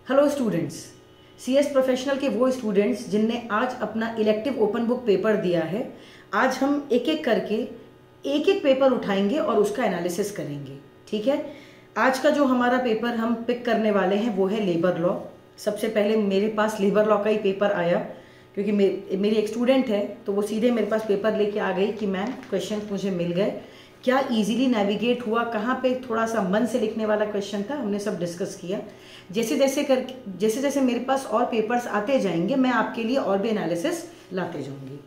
Hello students, CS professional के वो students जिनने आज अपना इलेक्टिव ओपन बुक पेपर दिया है, आज हम एक एक करके एक एक पेपर उठाएंगे और उसका एनालिसिस करेंगे। ठीक है, आज का जो हमारा पेपर हम पिक करने वाले हैं वो है लेबर लॉ। सबसे पहले मेरे पास लेबर लॉ का ही पेपर आया क्योंकि मेरी एक स्टूडेंट है तो वो सीधे मेरे पास पेपर लेके आ गई कि मैम क्वेश्चन मुझे मिल गए। क्या इजीली नेविगेट हुआ, कहाँ पे थोड़ा सा मन से लिखने वाला क्वेश्चन था, हमने सब डिस्कस किया। जैसे जैसे मेरे पास और पेपर्स आते जाएंगे मैं आपके लिए और भी एनालिसिस लाते जाऊंगी।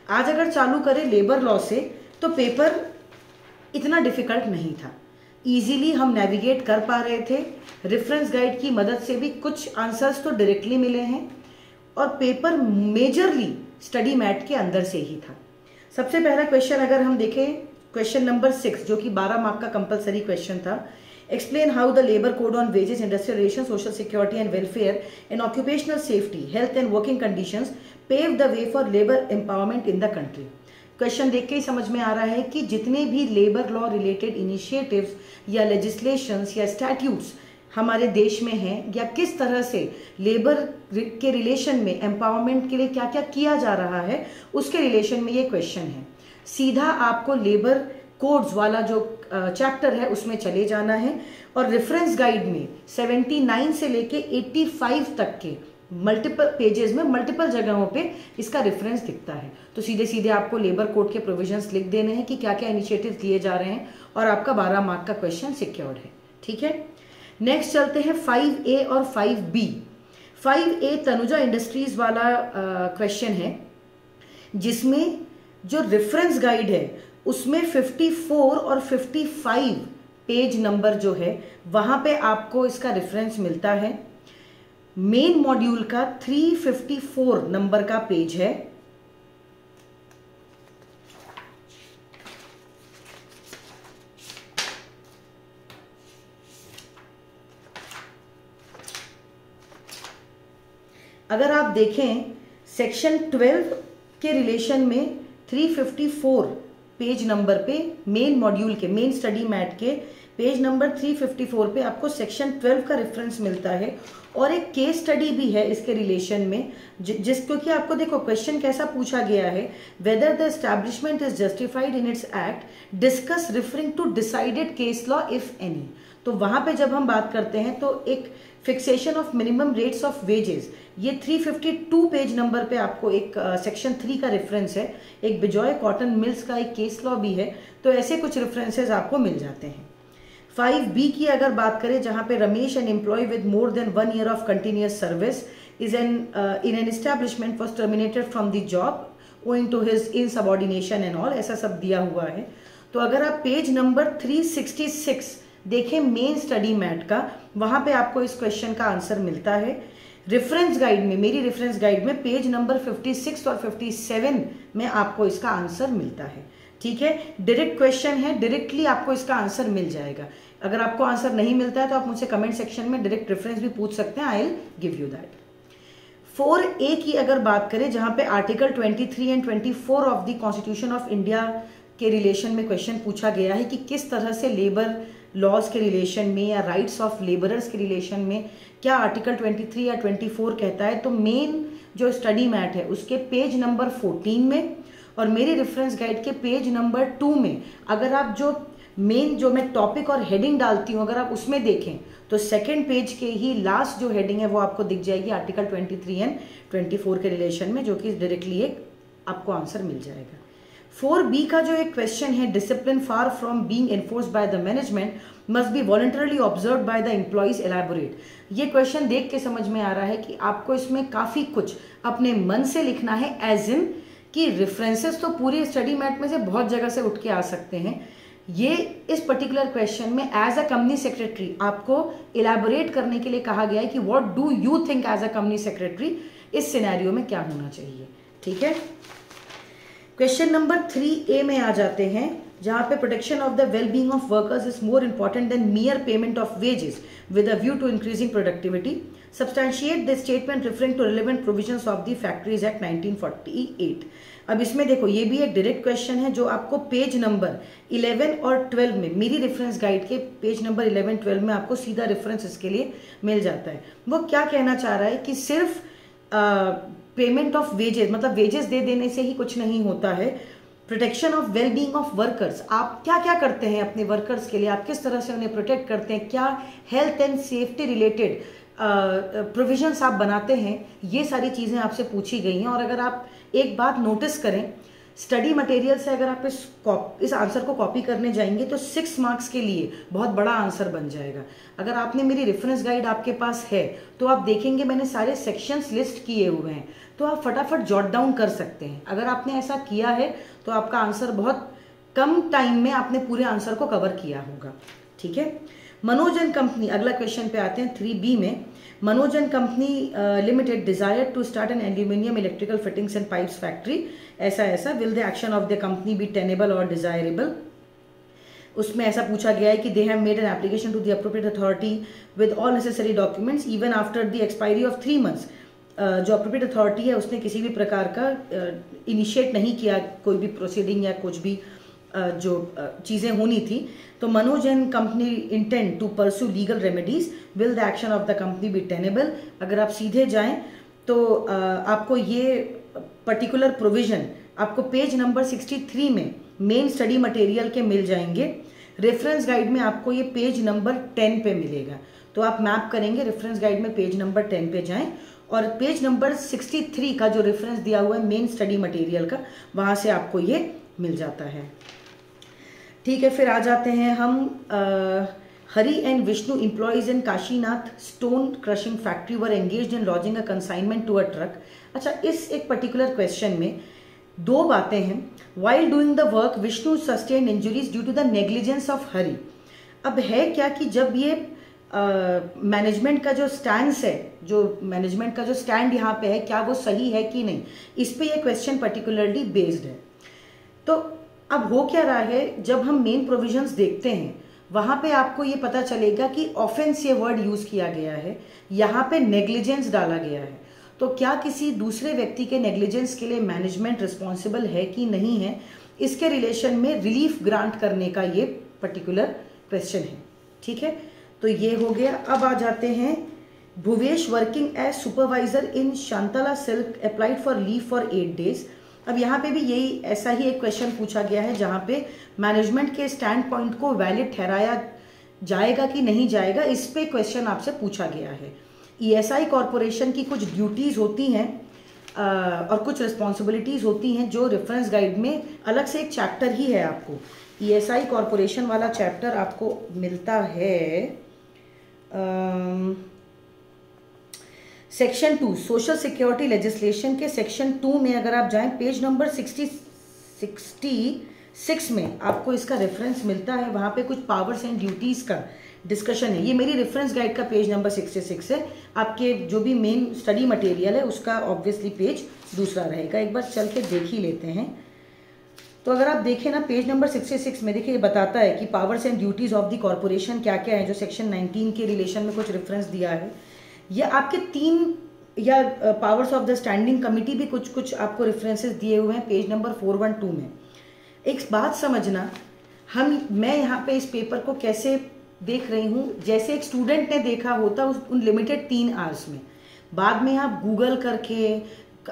आज अगर चालू करें लेबर लॉ से तो पेपर इतना डिफिकल्ट नहीं था, इजीली हम नेविगेट कर पा रहे थे। रेफरेंस गाइड की मदद से भी कुछ आंसर्स तो डायरेक्टली मिले हैं और पेपर मेजरली स्टडी मैट के अंदर से ही था। सबसे पहला क्वेश्चन अगर हम देखें, क्वेश्चन नंबर 6 जो कि 12 मार्क का कंपलसरी क्वेश्चन था। Explain how the labour code on wages, industrial relation, social security and welfare and occupational safety, health and working conditions pave the way for labour empowerment in the country. Question देख के ही समझ में आ रहा है कि जितने भी लेबर लॉ रिलेटेड इनिशिएटिव्स या लेजिस्लेशंस या स्टैट्यूट्स हमारे देश में हैं या किस तरह से लेबर के रिलेशन में एम्पावरमेंट के लिए क्या क्या किया जा रहा है उसके रिलेशन में ये क्वेश्चन है। सीधा आपको लेबर कोड्स वाला जो चैप्टर है उसमें चले जाना है और रेफरेंस गाइड में 79 से लेके 85 तक के मल्टीपल पेजेस में मल्टीपल जगहों पे इसका रेफरेंस दिखता है। तो सीधे सीधे आपको लेबर कोड के प्रोविजंस लिख देने हैं कि क्या क्या इनिशिएटिव लिए जा रहे हैं और आपका 12 मार्क का क्वेश्चन सिक्योर्ड है। ठीक है, नेक्स्ट चलते हैं 5A और 5B। 5A तनुजा इंडस्ट्रीज वाला क्वेश्चन है जिसमें जो रेफरेंस गाइड है उसमें 54 और 55 पेज नंबर जो है वहां पे आपको इसका रेफरेंस मिलता है। मेन मॉड्यूल का 354 नंबर का पेज है। अगर आप देखें सेक्शन 12 के रिलेशन में 354 पेज नंबर पे मेन मॉड्यूल के मेन स्टडी मैट के पेज नंबर 354 पे आपको सेक्शन 12 का रेफरेंस मिलता है और एक केस स्टडी भी है इसके रिलेशन में क्योंकि आपको देखो क्वेश्चन कैसा पूछा गया है, whether the establishment is justified in its act discuss referring to decided case law if any. तो वहां पे जब हम बात करते हैं तो एक fixation of minimum rates of wages, ये 352 पेज नंबर पे आपको एक सेक्शन 3 का रेफरेंस है। एक बिजॉय कॉटन मिल्स का एक केस लॉ भी है। तो ऐसे कुछ रेफरेंसेस आपको मिल जाते हैं। 5B की अगर बात करें जहां पे Ramesh an employee with more than 1 year of continuous service is in an establishment was terminated from the job owing to his insubordination and all, ऐसा सब दिया हुआ है। तो अगर आप पेज नंबर 366 देखें मेन स्टडी मैट का, वहां पे आपको इस क्वेश्चन का आंसर मिलता है। रेफरेंस गाइड में, मेरी रेफरेंस गाइड में पेज नंबर 56 और 57 में आपको इसका आंसर मिलता है। ठीक है, डायरेक्ट क्वेश्चन है, डायरेक्टली आपको इसका आंसर मिल जाएगा। अगर आपको आंसर नहीं मिलता है तो आप मुझसे कमेंट सेक्शन में डायरेक्ट रेफरेंस भी पूछ सकते हैं, I will give you that. 4A की अगर बात करें जहां पे article 23 and 24 of the constitution of India के रिलेशन में क्वेश्चन पूछा गया है कि किस तरह से लेबर लॉज के रिलेशन में या राइट्स ऑफ लेबरर्स के रिलेशन में क्या आर्टिकल 23 या 24 कहता है। तो मेन जो स्टडी मैट है उसके पेज नंबर 14 में और मेरी रेफरेंस गाइड के पेज नंबर 2 में अगर आप जो मेन जो मैं टॉपिक और हेडिंग डालती हूँ अगर आप उसमें देखें तो सेकेंड पेज के ही लास्ट जो हेडिंग है वो आपको दिख जाएगी आर्टिकल 23 एंड 24 के रिलेशन में, जो कि डायरेक्टली एक आपको आंसर मिल जाएगा। 4B का जो एक क्वेश्चन है, discipline far from being enforced by the management must be voluntarily observed by the employees elaborate. ये क्वेश्चन देख के समझ में आ रहा है कि आपको इसमें काफी कुछ अपने मन से लिखना है, एज इन कि रेफरेंसेस तो पूरी स्टडी मैट में से बहुत जगह से उठ के आ सकते हैं। ये इस पर्टिकुलर क्वेश्चन में एज अ कंपनी सेक्रेटरी आपको इलैबोरेट करने के लिए कहा गया है कि what do you think as a company secretary इस सिनेरियो में क्या होना चाहिए। ठीक है, क्वेश्चन नंबर 3A में आ जाते हैं। जहाँ पे protection of the well being of workers is more important than mere payment of wages with a view to increasing productivity, substantiate the statement referring to relevant provisions of the Factories Act 1948। अब इसमें देखो ये भी एक direct question है जो आपको page number 11 और 12 में, मेरी रेफरेंस गाइड के पेज नंबर 11-12 में आपको सीधा रेफरेंस इसके लिए मिल जाता है। वो क्या कहना चाह रहा है कि सिर्फ पेमेंट ऑफ वेजेस, मतलब वेजेस दे देने से ही कुछ नहीं होता है। Protection of well being of workers, आप क्या क्या करते हैं अपने वर्कर्स के लिए, आप किस तरह से उन्हें प्रोटेक्ट करते हैं, क्या health and safety related provisions आप बनाते हैं, ये सारी चीज़ें आपसे पूछी गई हैं। और अगर आप एक बात नोटिस करें, स्टडी मटेरियल से अगर आप इस आंसर को कॉपी करने जाएंगे तो 6 मार्क्स के लिए बहुत बड़ा आंसर बन जाएगा। अगर आपने मेरी रेफरेंस गाइड आपके पास है तो आप देखेंगे मैंने सारे सेक्शंस लिस्ट किए हुए हैं, तो आप फटाफट जॉट डाउन कर सकते हैं। अगर आपने ऐसा किया है तो आपका आंसर बहुत कम टाइम में आपने पूरे आंसर को कवर किया होगा। ठीक है, मनोज एंड कंपनी, अगला क्वेश्चन पे आते हैं 3B में। Manoj and company limited desire to start an aluminium electrical fittings and pipes factory, ऐसा ऐसा, will the action of the company be tenable और डिजायरेबल। उसमें ऐसा पूछा गया है कि they have made an application to the appropriate authority with all necessary documents even after the expiry of 3 months। जो अप्रोप्रिएट अथॉरिटी है उसने किसी भी प्रकार का इनिशिएट नहीं किया कोई भी प्रोसीडिंग या कुछ भी जो चीज़ें होनी थी। तो Manoj and company intend to pursue legal remedies, will the action of the company be tenable. अगर आप सीधे जाएं तो आपको ये पर्टिकुलर प्रोविजन आपको पेज नंबर 63 में मेन स्टडी मटेरियल के मिल जाएंगे। रेफरेंस गाइड में आपको ये पेज नंबर 10 पे मिलेगा। तो आप मैप करेंगे रेफरेंस गाइड में पेज नंबर 10 पे जाएं और पेज नंबर 63 का जो रेफरेंस दिया हुआ है मेन स्टडी मटेरियल का, वहाँ से आपको ये मिल जाता है। ठीक है, फिर आ जाते हैं हम Hari and Vishnu employees in Kashinath stone crushing factory were engaged in lodging a consignment to a truck. अच्छा, इस एक पर्टिकुलर क्वेश्चन में 2 बातें हैं। While doing the work Vishnu sustained injuries due to the negligence of Hari. अब है क्या कि जब ये मैनेजमेंट का जो स्टैंड है, जो मैनेजमेंट का जो स्टैंड यहाँ पे है, क्या वो सही है कि नहीं, इस पे ये क्वेश्चन पर्टिकुलरली बेस्ड है। तो अब हो क्या रहा है, जब हम मेन प्रोविजंस देखते हैं वहां पे आपको ये पता चलेगा कि ऑफेंस ये वर्ड यूज किया गया है, यहाँ पे नेग्लिजेंस डाला गया है। तो क्या किसी दूसरे व्यक्ति के नेग्लिजेंस के लिए मैनेजमेंट रिस्पॉन्सिबल है कि नहीं है, इसके रिलेशन में रिलीफ ग्रांट करने का ये पर्टिकुलर क्वेश्चन है। ठीक है, तो ये हो गया। अब आ जाते हैं Bhuvesh working as supervisor in Shantala silk applied for leave for 8 days। अब यहाँ पे भी यही ऐसा ही एक क्वेश्चन पूछा गया है जहाँ पे मैनेजमेंट के स्टैंड पॉइंट को वैलिड ठहराया जाएगा कि नहीं जाएगा, इस पे क्वेश्चन आपसे पूछा गया है। ईएसआई कॉरपोरेशन की कुछ ड्यूटीज होती हैं और कुछ रिस्पॉन्सिबिलिटीज होती हैं जो रेफरेंस गाइड में अलग से एक चैप्टर ही है। आपको ईएसआई कॉरपोरेशन वाला चैप्टर आपको मिलता है सेक्शन 2 सोशल सिक्योरिटी लेजिस्लेशन के सेक्शन 2 में। अगर आप जाएं पेज नंबर 66 में आपको इसका रेफरेंस मिलता है। वहाँ पे कुछ पावर्स एंड ड्यूटीज़ का डिस्कशन है। ये मेरी रेफरेंस गाइड का पेज नंबर 66 है। आपके जो भी मेन स्टडी मटेरियल है उसका ऑब्वियसली पेज दूसरा रहेगा। एक बार चल के देख ही लेते हैं। तो अगर आप देखें ना पेज नंबर 66 में, देखिए ये बताता है कि powers and duties of the corporation क्या क्या है, जो सेक्शन 19 के रिलेशन में कुछ रेफरेंस दिया है। या आपके 3 या powers of the standing committee भी कुछ कुछ आपको रेफरेंसेस दिए हुए हैं पेज नंबर 412 में। एक बात समझना, मैं यहाँ पे इस पेपर को कैसे देख रही हूँ, जैसे एक स्टूडेंट ने देखा होता उन लिमिटेड 3 आवर्स में। बाद में आप गूगल करके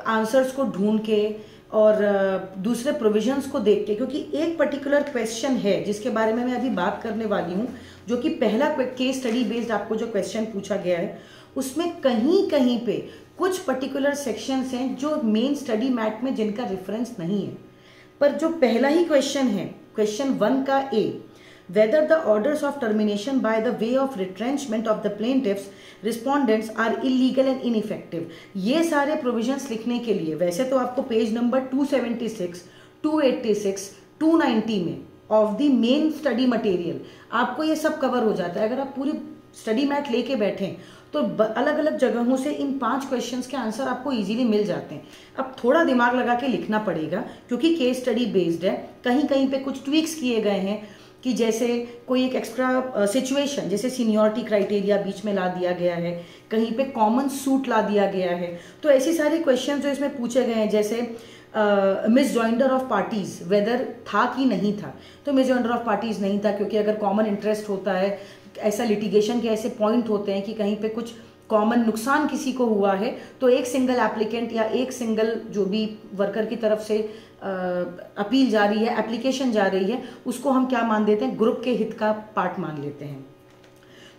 आंसर्स को ढूंढ के और दूसरे प्रोविजंस को देख के, क्योंकि एक पर्टिकुलर क्वेश्चन है जिसके बारे में मैं अभी बात करने वाली हूँ, जो कि पहला केस स्टडी बेस्ड आपको जो क्वेश्चन पूछा गया है उसमें कहीं कहीं पे कुछ पर्टिकुलर सेक्शंस हैं जो मेन स्टडी मैट में जिनका रेफरेंस नहीं है। पर जो पहला ही क्वेश्चन है, क्वेश्चन 1 का ए, whether the orders of termination by the way of retrenchment of the plaintiffs respondents are illegal and ineffective, ये सारे प्रोविजंस लिखने के लिए वैसे तो आपको पेज नंबर 276, 286, 290 में of the main study material आपको ये सब कवर हो जाता है। अगर आप पूरी स्टडी मैट लेके बैठें तो अलग अलग जगहों से इन 5 क्वेश्चंस के आंसर आपको इजीली मिल जाते हैं। अब थोड़ा दिमाग लगा के लिखना पड़ेगा क्योंकि केस स्टडी बेस्ड है, कहीं कहीं पे कुछ ट्वीक्स किए गए हैं कि जैसे कोई एक एक्स्ट्रा सिचुएशन, जैसे सीनियरिटी क्राइटेरिया बीच में ला दिया गया है, कहीं पे कॉमन सूट ला दिया गया है। तो ऐसी सारे क्वेश्चन जो इसमें पूछे गए हैं, जैसे misjoinder of parties whether था कि नहीं था, तो मिस जॉइंडर ऑफ पार्टीज नहीं था क्योंकि अगर कॉमन इंटरेस्ट होता है, ऐसा लिटिगेशन के ऐसे पॉइंट होते हैं कि कहीं पे कुछ कॉमन नुकसान किसी को हुआ है, तो एक सिंगल एप्लीकेंट या एक सिंगल जो भी वर्कर की तरफ से अपील जा रही है, एप्लीकेशन जा रही है, उसको हम क्या मान देते हैं, ग्रुप के हित का पार्ट मान लेते हैं।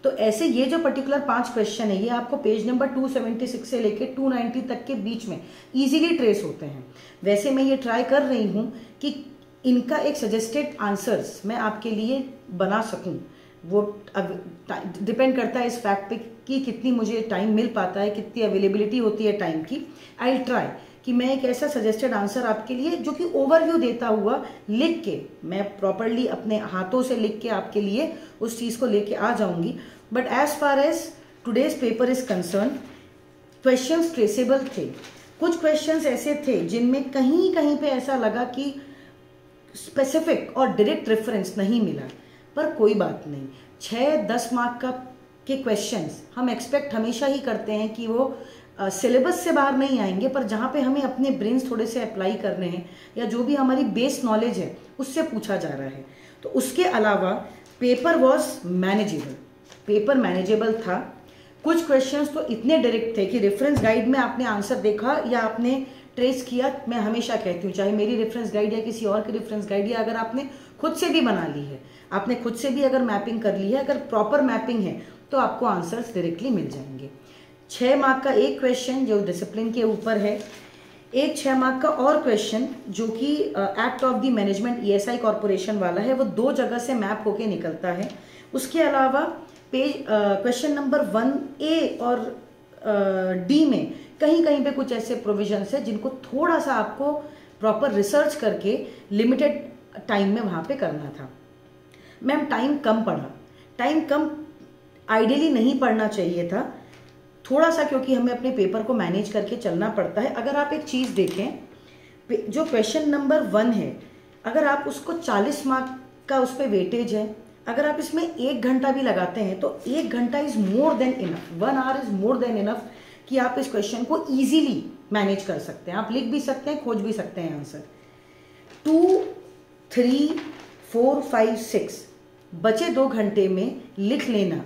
तो ऐसे ये जो पर्टिकुलर 5 क्वेश्चन है ये आपको पेज नंबर 276 से लेके 290 तक के बीच में इजीली ट्रेस होते हैं। वैसे मैं ये ट्राई कर रही हूँ कि इनका एक सजेस्टेड आंसर्स मैं आपके लिए बना सकूं। वो अब डिपेंड करता है इस फैक्ट पे कि कितनी मुझे टाइम मिल पाता है, कितनी अवेलेबिलिटी होती है टाइम की। आई विल ट्राई कि मैं एक ऐसा सजेस्टेड आंसर आपके लिए जो कि ओवरव्यू देता हुआ लिख के, मैं प्रॉपरली अपने हाथों से लिख के आपके लिए उस चीज़ को लेके आ जाऊंगी। But as far as today's paper is concern, questions traceable थे। कुछ क्वेश्चंस ऐसे थे जिनमें कहीं कहीं पे ऐसा लगा कि स्पेसिफिक और डायरेक्ट रेफरेंस नहीं मिला, पर कोई बात नहीं। 6-10 मार्क का के क्वेश्चंस हम एक्सपेक्ट हमेशा ही करते हैं कि वो सिलेबस से बाहर नहीं आएंगे, पर जहाँ पे हमें अपने ब्रेन्स थोड़े से अप्लाई करने हैं या जो भी हमारी बेस नॉलेज है उससे पूछा जा रहा है। तो उसके अलावा paper was manageable, paper manageable था। कुछ क्वेश्चंस तो इतने डायरेक्ट थे कि रेफरेंस गाइड में आपने आंसर देखा या आपने ट्रेस किया। मैं हमेशा कहती हूँ, चाहे मेरी रेफरेंस गाइड या किसी और की रेफरेंस गाइड, या अगर आपने खुद से भी बना ली है, आपने खुद से भी अगर मैपिंग कर ली है, अगर प्रॉपर मैपिंग है, तो आपको आंसर्स डायरेक्टली मिल जाएंगे। 6 मार्क का एक क्वेश्चन जो डिसिप्लिन के ऊपर है, एक 6 मार्क का और क्वेश्चन जो कि act of the management ESI corporation वाला है, वो 2 जगह से मैप होके निकलता है। उसके अलावा पेज क्वेश्चन नंबर 1A और D में कहीं कहीं पे कुछ ऐसे प्रोविजंस है जिनको थोड़ा सा आपको प्रॉपर रिसर्च करके लिमिटेड टाइम में वहाँ पे करना था। मैम टाइम कम पड़ा, टाइम कम आइडियली नहीं पढ़ना चाहिए था थोड़ा सा, क्योंकि हमें अपने पेपर को मैनेज करके चलना पड़ता है। अगर आप एक चीज़ देखें, जो क्वेश्चन नंबर 1 है, अगर आप उसको 40 मार्क का उस पर वेटेज है, अगर आप इसमें 1 घंटा भी लगाते हैं तो 1 घंटा is more than enough, 1 our is more than enough कि आप इस क्वेश्चन को इजीली मैनेज कर सकते हैं। आप लिख भी सकते हैं, खोज भी सकते हैं आंसर। 2, 3, 4, 5, 6 बचे 2 घंटे में लिख लेना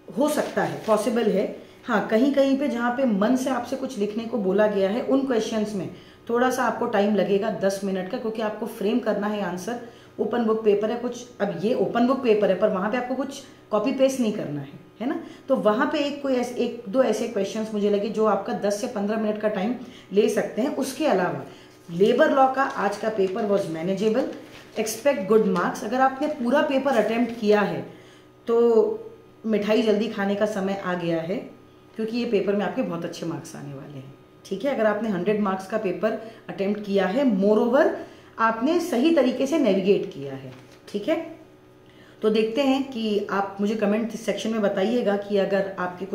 हो सकता है, पॉसिबल है। हाँ, कहीं कहीं पे जहाँ पे मन से आपसे कुछ लिखने को बोला गया है, उन क्वेश्चंस में थोड़ा सा आपको टाइम लगेगा 10 मिनट का, क्योंकि आपको फ्रेम करना है आंसर। ओपन बुक पेपर है कुछ, अब ये ओपन बुक पेपर है पर वहाँ पे आपको कुछ कॉपी पेस्ट नहीं करना है ना। तो वहाँ पे एक दो ऐसे क्वेश्चंस मुझे लगे जो आपका 10 से 15 मिनट का टाइम ले सकते हैं। उसके अलावा लेबर लॉ का आज का paper was manageable, expect good marks. अगर आपने पूरा पेपर अटेम्प्ट किया है तो मिठाई जल्दी खाने का समय आ गया है, क्योंकि ये पेपर में आपके बहुत अच्छे मार्क्स आने वाले हैं। ठीक है, अगर आपने 100 मार्क्स का पेपर अटेम्प्ट किया है, मोर ओवर आपने सही तरीके से नेविगेट किया है। ठीक है, तो देखते हैं कि आप मुझे कमेंट सेक्शन में बताइएगा कि अगर आपके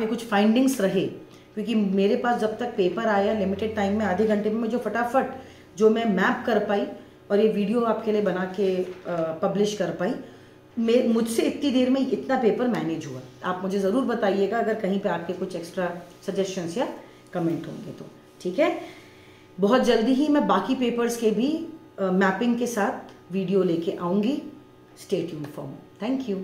कुछ फाइंडिंग्स रहे, क्योंकि मेरे पास जब तक पेपर आया लिमिटेड टाइम में, आधे घंटे में जो फटाफट जो मैं मैप कर पाई और ये वीडियो आपके लिए बना के पब्लिश कर पाई, मुझसे इतनी देर में इतना पेपर मैनेज हुआ। आप मुझे ज़रूर बताइएगा अगर कहीं पे आपके कुछ एक्स्ट्रा सजेशंस या कमेंट होंगे तो। ठीक है, बहुत जल्दी ही मैं बाकी पेपर्स के भी मैपिंग के साथ वीडियो लेके आऊँगी। Stay tuned for more. Thank you.